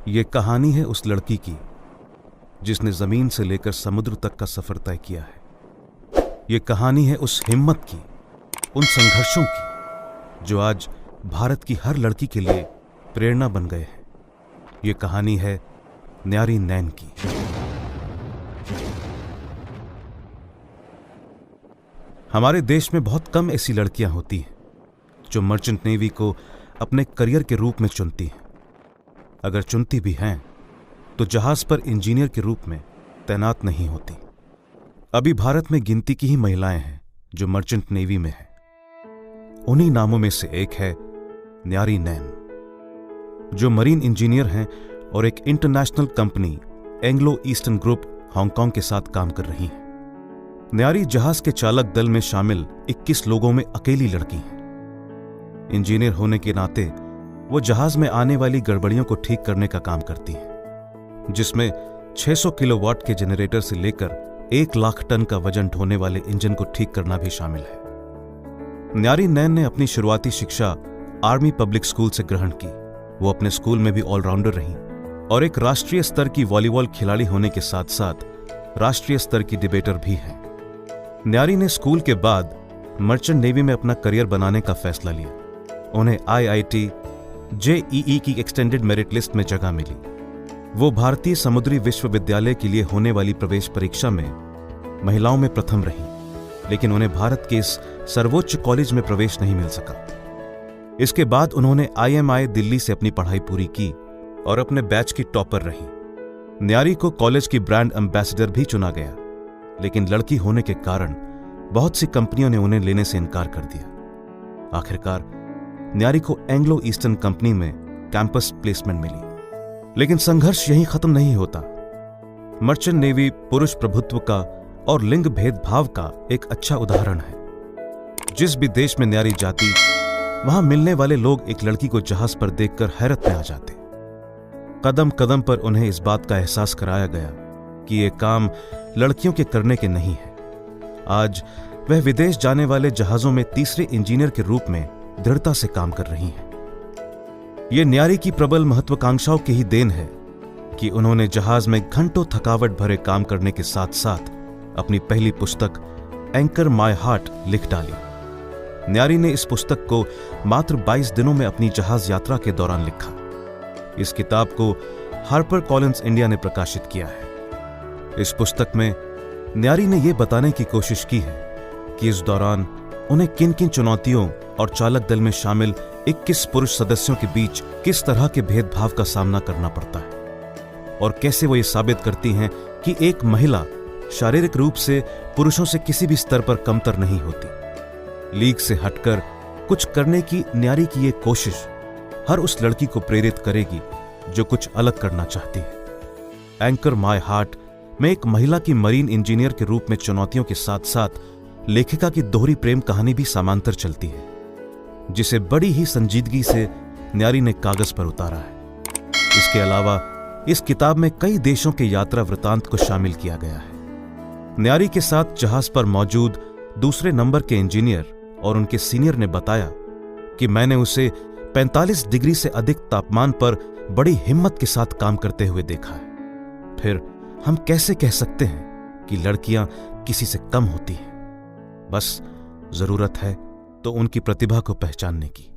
ये कहानी है उस लड़की की जिसने जमीन से लेकर समुद्र तक का सफर तय किया है। ये कहानी है उस हिम्मत की, उन संघर्षों की जो आज भारत की हर लड़की के लिए प्रेरणा बन गए हैं। ये कहानी है न्यारी नैन की। हमारे देश में बहुत कम ऐसी लड़कियां होती हैं जो मर्चेंट नेवी को अपने करियर के रूप में चुनती हैं। अगर चुनती भी हैं तो जहाज पर इंजीनियर के रूप में तैनात नहीं होती। अभी भारत में गिनती की ही महिलाएं हैं जो मर्चेंट नेवी में हैं। उन्हीं नामों में से एक है न्यारी नैन, जो मरीन इंजीनियर हैं और एक international company Anglo eastern group Hong Kong के साथ काम कर रही हैं। न्यारी जहाज के चालक दल में शामिल 21 लोगों में अकेली लड़की हैं। इंजीनियर होने के नाते वो जहाज में आने वाली गड़बड़ियों को ठीक करने का काम करती हैं, जिसमें 600 किलोवाट के जनरेटर से लेकर 1 लाख टन का वजन ढोने वाले इंजन को ठीक करना भी शामिल है। न्यारी नैन ने अपनी शुरुआती शिक्षा आर्मी पब्लिक स्कूल से ग्रहण की। वो अपने स्कूल में भी ऑलराउंडर रहीं और एक राष्ट्रीय स्तर की वॉलीबॉल खिलाड़ी होने के साथ साथ राष्ट्रीय स्तर की डिबेटर भी हैं। न्यारी ने स्कूल के बाद मर्चेंट नेवी में अपना करियर बनाने का फैसला लिया। उन्हें IIT JEE की एक्सटेंडेड मेरिट लिस्ट में जगह मिली। वो भारतीय समुद्री विश्वविद्यालय के लिए होने वाली प्रवेश परीक्षा में महिलाओं में प्रथम रहीं, लेकिन उन्हें भारत के इस सर्वोच्च कॉलेज में प्रवेश नहीं मिल सका। इसके बाद उन्होंने IMI दिल्ली से अपनी पढ़ाई पूरी की और अपने बैच की टॉपर रहीं। न्यारी को कॉलेज की ब्रांड एम्बेसडर भी चुना गया, लेकिन लड़की होने के कारण बहुत सी कंपनियों ने उन्हें लेने से इनकार कर दिया। आखिरकार न्यारी को एंग्लो ईस्टर्न कंपनी में कैंपस प्लेसमेंट मिली। लेकिन संघर्ष यहीं खत्म नहीं होता। मर्चेंट नेवी पुरुष प्रभुत्व का और लिंग भेदभाव का एक अच्छा उदाहरण है। जिस भी देश में न्यारी जाती, वहां मिलने वाले लोग एक लड़की को जहाज पर देखकर हैरत में आ जाते। कदम कदम पर उन्हें इस बात का एहसास कराया गया कि यह काम लड़कियों के करने के नहीं है। आज वह विदेश जाने वाले जहाजों में तीसरे इंजीनियर के रूप में दृढ़ता से काम कर रही हैं। ये न्यारी की प्रबल महत्वाकांक्षाओं की ही देन है कि उन्होंने जहाज में घंटों थकावट भरे काम करने के साथ साथ अपनी पहली पुस्तक एंकर माय हार्ट लिख डाली। न्यारी ने इस पुस्तक को मात्र 22 दिनों में अपनी जहाज यात्रा के दौरान लिखा। इस किताब को हार्पर कॉलिंस इंडिया ने प्रकाशित किया है। इस पुस्तक में न्यारी ने यह बताने की कोशिश की है कि इस दौरान उन्हें किन किन चुनौतियों और चालक दल में शामिल 21 पुरुष सदस्यों के बीच किस तरह के भेदभाव का सामना करना पड़ता है और कैसे वो ये साबित करती हैं कि एक महिला शारीरिक रूप से पुरुषों से किसी भी स्तर पर कमतर नहीं होती। लीग से हटकर कुछ करने की न्यारी की ये कोशिश हर उस लड़की को प्रेरित करेगी जो कुछ अलग करना चाहती है। एंकर माय हार्ट में एक महिला की मरीन इंजीनियर के रूप में चुनौतियों के साथ साथ लेखिका की दोहरी प्रेम कहानी भी समांतर चलती है, जिसे बड़ी ही संजीदगी से न्यारी ने कागज पर उतारा है। इसके अलावा इस किताब में कई देशों के यात्रा वृतांत को शामिल किया गया है। न्यारी के साथ जहाज पर मौजूद दूसरे नंबर के इंजीनियर और उनके सीनियर ने बताया कि मैंने उसे 45 डिग्री से अधिक तापमान पर बड़ी हिम्मत के साथ काम करते हुए देखा है। फिर हम कैसे कह सकते हैं कि लड़कियां किसी से कम होती हैं? बस जरूरत है तो उनकी प्रतिभा को पहचानने की।